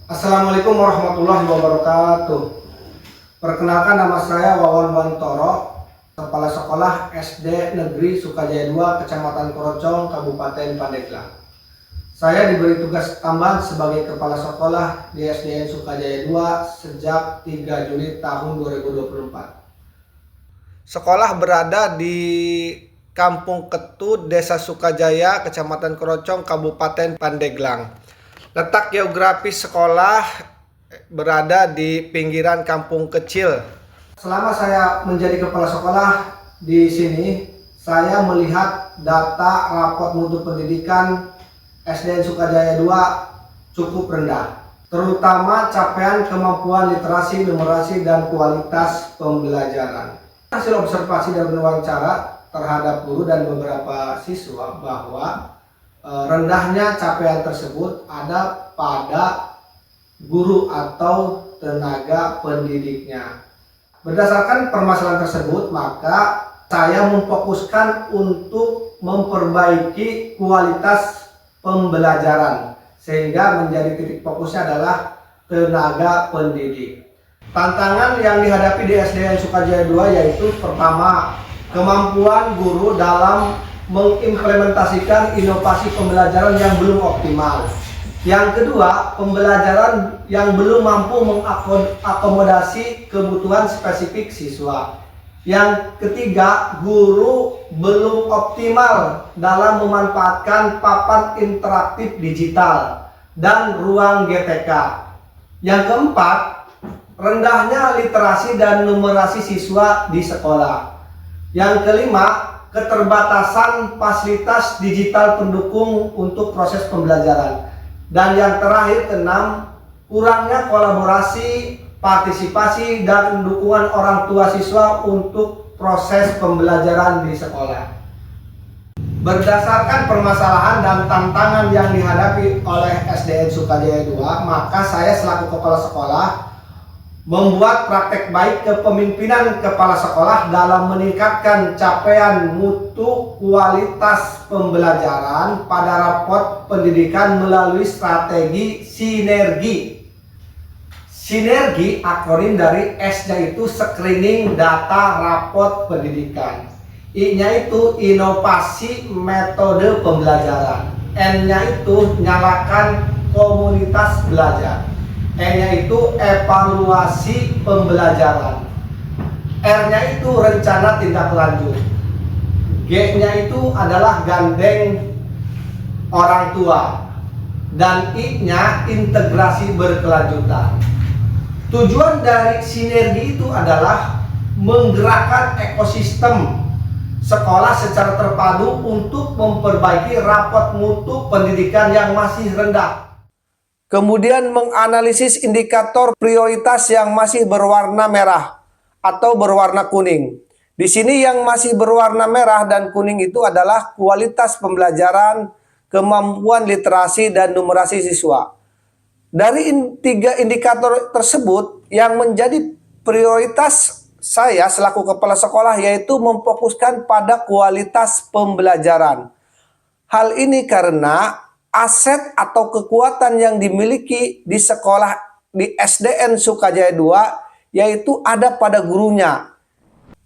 Assalamualaikum warahmatullahi wabarakatuh. Perkenalkan, nama saya Wawan Wantoro, Kepala Sekolah SD Negeri Sukajaya 2, Kecamatan Korocong, Kabupaten Pandeglang. Saya diberi tugas tambahan sebagai Kepala Sekolah di SDN Sukajaya 2 sejak 3 Juli tahun 2024. Sekolah berada di Kampung Ketut, Desa Sukajaya, Kecamatan Korocong, Kabupaten Pandeglang. Letak geografis sekolah berada di pinggiran kampung kecil. Selama saya menjadi kepala sekolah di sini, saya melihat data rapot mutu pendidikan SDN Sukajaya 2 cukup rendah, terutama capaian kemampuan literasi, numerasi, dan kualitas pembelajaran. Hasil observasi dan wawancara terhadap guru dan beberapa siswa bahwa rendahnya capaian tersebut ada pada guru atau tenaga pendidiknya. Berdasarkan permasalahan tersebut, maka saya memfokuskan untuk memperbaiki kualitas pembelajaran, sehingga menjadi titik fokusnya adalah tenaga pendidik. Tantangan yang dihadapi di SDN Sukajaya 2 yaitu pertama, kemampuan guru dalam mengimplementasikan inovasi pembelajaran yang belum optimal. Yang kedua, pembelajaran yang belum mampu mengakomodasi kebutuhan spesifik siswa. Yang ketiga, guru belum optimal dalam memanfaatkan papan interaktif digital dan ruang GTK. Yang keempat, rendahnya literasi dan numerasi siswa di sekolah. Yang kelima, keterbatasan fasilitas digital pendukung untuk proses pembelajaran. Dan yang terakhir, keenam, kurangnya kolaborasi, partisipasi, dan dukungan orang tua siswa untuk proses pembelajaran di sekolah. Berdasarkan permasalahan dan tantangan yang dihadapi oleh SDN Sukajaya 2, maka saya selaku kepala sekolah membuat praktek baik kepemimpinan kepala sekolah dalam meningkatkan capaian mutu kualitas pembelajaran pada rapot pendidikan melalui strategi sinergi. Sinergi akronim dari S-nya itu screening data rapot pendidikan, I-nya itu inovasi metode pembelajaran, N-nya itu nyalakan komunitas belajar, E-nya itu evaluasi pembelajaran, R-nya itu rencana tindak lanjut, G-nya itu adalah gandeng orang tua, dan I-nya integrasi berkelanjutan. Tujuan dari sinergi itu adalah menggerakkan ekosistem sekolah secara terpadu untuk memperbaiki rapot mutu pendidikan yang masih rendah. Kemudian menganalisis indikator prioritas yang masih berwarna merah atau berwarna kuning. Di sini yang masih berwarna merah dan kuning itu adalah kualitas pembelajaran, kemampuan literasi, dan numerasi siswa. Dari tiga indikator tersebut, yang menjadi prioritas saya selaku kepala sekolah yaitu memfokuskan pada kualitas pembelajaran. Hal ini karena aset atau kekuatan yang dimiliki di sekolah di SDN Sukajaya 2 yaitu ada pada gurunya.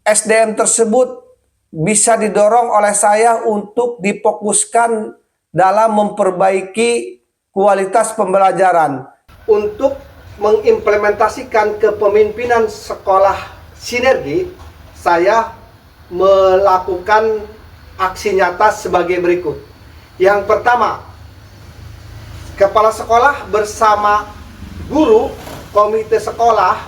SDM tersebut bisa didorong oleh saya untuk difokuskan dalam memperbaiki kualitas pembelajaran. Untuk mengimplementasikan kepemimpinan sekolah sinergi, saya melakukan aksi nyata sebagai berikut. Yang pertama, kepala sekolah bersama guru, komite sekolah,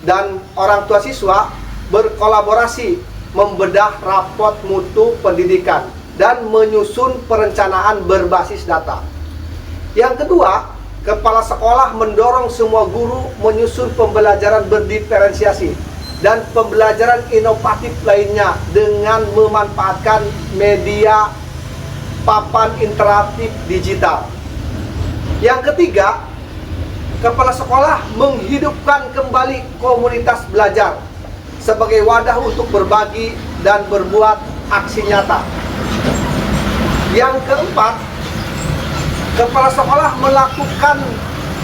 dan orang tua siswa berkolaborasi membedah rapot mutu pendidikan dan menyusun perencanaan berbasis data. Yang kedua, kepala sekolah mendorong semua guru menyusun pembelajaran berdiferensiasi dan pembelajaran inovatif lainnya dengan memanfaatkan media papan interaktif digital. Yang ketiga, kepala sekolah menghidupkan kembali komunitas belajar sebagai wadah untuk berbagi dan berbuat aksi nyata. Yang keempat, kepala sekolah melakukan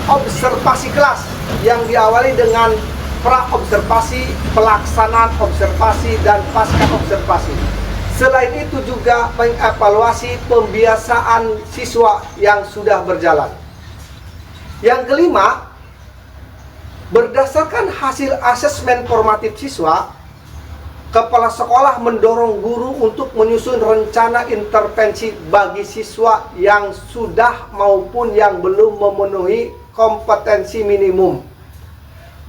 observasi kelas yang diawali dengan pra-observasi, pelaksanaan observasi, dan pasca observasi. Selain itu juga mengevaluasi pembiasaan siswa yang sudah berjalan. Yang kelima, berdasarkan hasil asesmen formatif siswa, kepala sekolah mendorong guru untuk menyusun rencana intervensi bagi siswa yang sudah maupun yang belum memenuhi kompetensi minimum.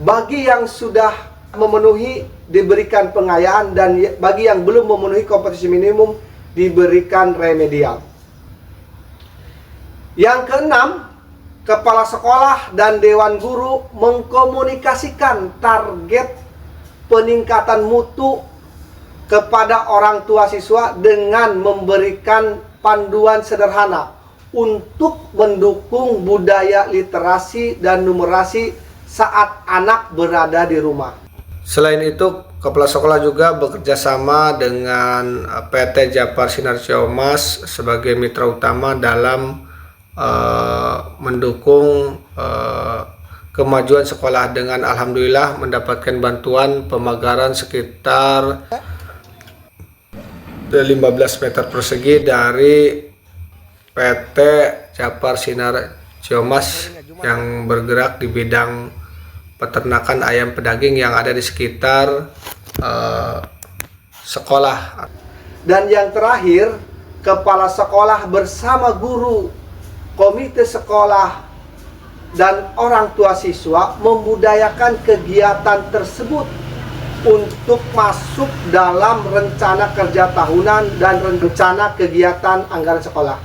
Bagi yang sudah memenuhi diberikan pengayaan, dan bagi yang belum memenuhi kompetensi minimum diberikan remedial. Yang keenam, kepala sekolah dan dewan guru mengkomunikasikan target peningkatan mutu kepada orang tua siswa dengan memberikan panduan sederhana untuk mendukung budaya literasi dan numerasi saat anak berada di rumah. Selain itu, kepala sekolah juga bekerja sama dengan PT Japar Sinar Ciomas sebagai mitra utama dalam mendukung kemajuan sekolah, dengan alhamdulillah mendapatkan bantuan pemagaran sekitar 15 meter persegi dari PT Japar Sinar Ciomas yang bergerak di bidang peternakan ayam pedaging yang ada di sekitar sekolah. Dan yang terakhir, kepala sekolah bersama guru, komite sekolah, dan orang tua siswa membudayakan kegiatan tersebut untuk masuk dalam rencana kerja tahunan dan rencana kegiatan anggaran sekolah.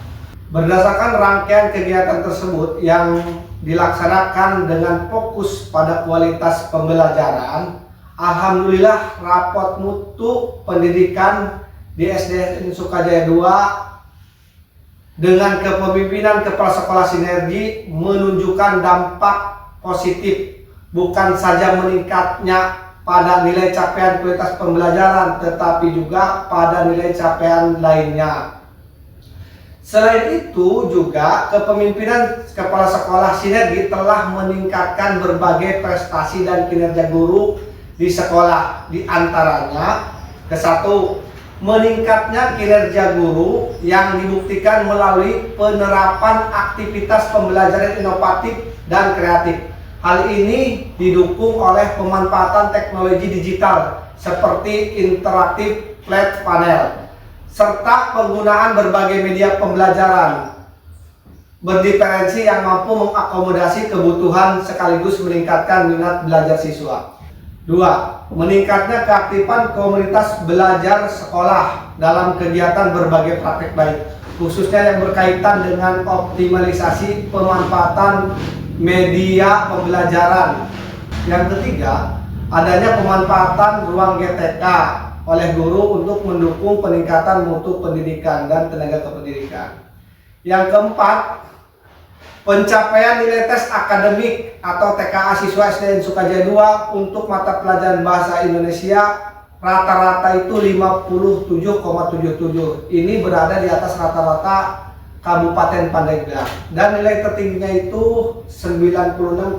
Berdasarkan rangkaian kegiatan tersebut yang dilaksanakan dengan fokus pada kualitas pembelajaran, alhamdulillah rapot mutu pendidikan di SDN Sukajaya 2 dengan kepemimpinan kepala sekolah Sinergi menunjukkan dampak positif, bukan saja meningkatnya pada nilai capaian kualitas pembelajaran, tetapi juga pada nilai capaian lainnya. Selain itu juga kepemimpinan kepala sekolah Sinergi telah meningkatkan berbagai prestasi dan kinerja guru di sekolah. Di antaranya, ke-1, meningkatnya kinerja guru yang dibuktikan melalui penerapan aktivitas pembelajaran inovatif dan kreatif. Hal ini didukung oleh pemanfaatan teknologi digital seperti interaktif flat panel, serta penggunaan berbagai media pembelajaran berdiferensi yang mampu mengakomodasi kebutuhan sekaligus meningkatkan minat belajar siswa. 2. Meningkatnya keaktifan komunitas belajar sekolah dalam kegiatan berbagai praktek baik, khususnya yang berkaitan dengan optimalisasi pemanfaatan media pembelajaran. Yang ketiga, adanya pemanfaatan ruang GTK oleh guru untuk mendukung peningkatan mutu pendidikan dan tenaga kependidikan. Yang keempat, pencapaian nilai tes akademik atau TKA siswa SDN Sukajaya 2 untuk mata pelajaran bahasa Indonesia rata-rata itu 57,77. Ini berada di atas rata-rata Kabupaten Pandeglang, dan nilai tertingginya itu 96,67.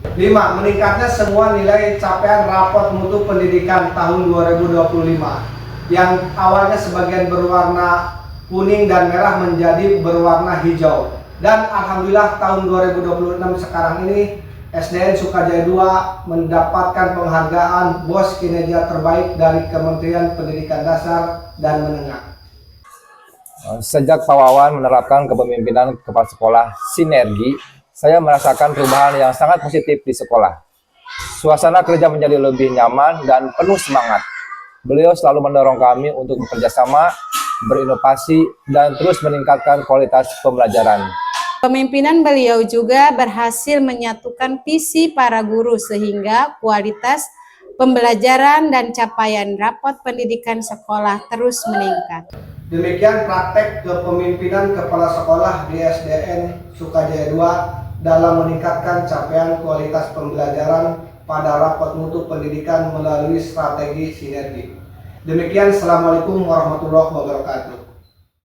5. Meningkatnya semua nilai capaian raport mutu pendidikan tahun 2025 yang awalnya sebagian berwarna kuning dan merah menjadi berwarna hijau, dan alhamdulillah tahun 2026 sekarang ini SDN Sukajaya 2 mendapatkan penghargaan BOS kinerja terbaik dari Kementerian Pendidikan Dasar dan Menengah. Sejak Pak Wawan menerapkan kepemimpinan kepala sekolah Sinergi, saya merasakan perubahan yang sangat positif di sekolah. Suasana kerja menjadi lebih nyaman dan penuh semangat. Beliau selalu mendorong kami untuk bekerja sama, berinovasi, dan terus meningkatkan kualitas pembelajaran. Pemimpinan beliau juga berhasil menyatukan visi para guru sehingga kualitas pembelajaran dan capaian rapot pendidikan sekolah terus meningkat. Demikian praktek kepemimpinan kepala sekolah di SDN Sukajaya 2 dalam meningkatkan capaian kualitas pembelajaran pada rapot mutu pendidikan melalui strategi Sinergi. Demikian, Assalamualaikum warahmatullahi wabarakatuh.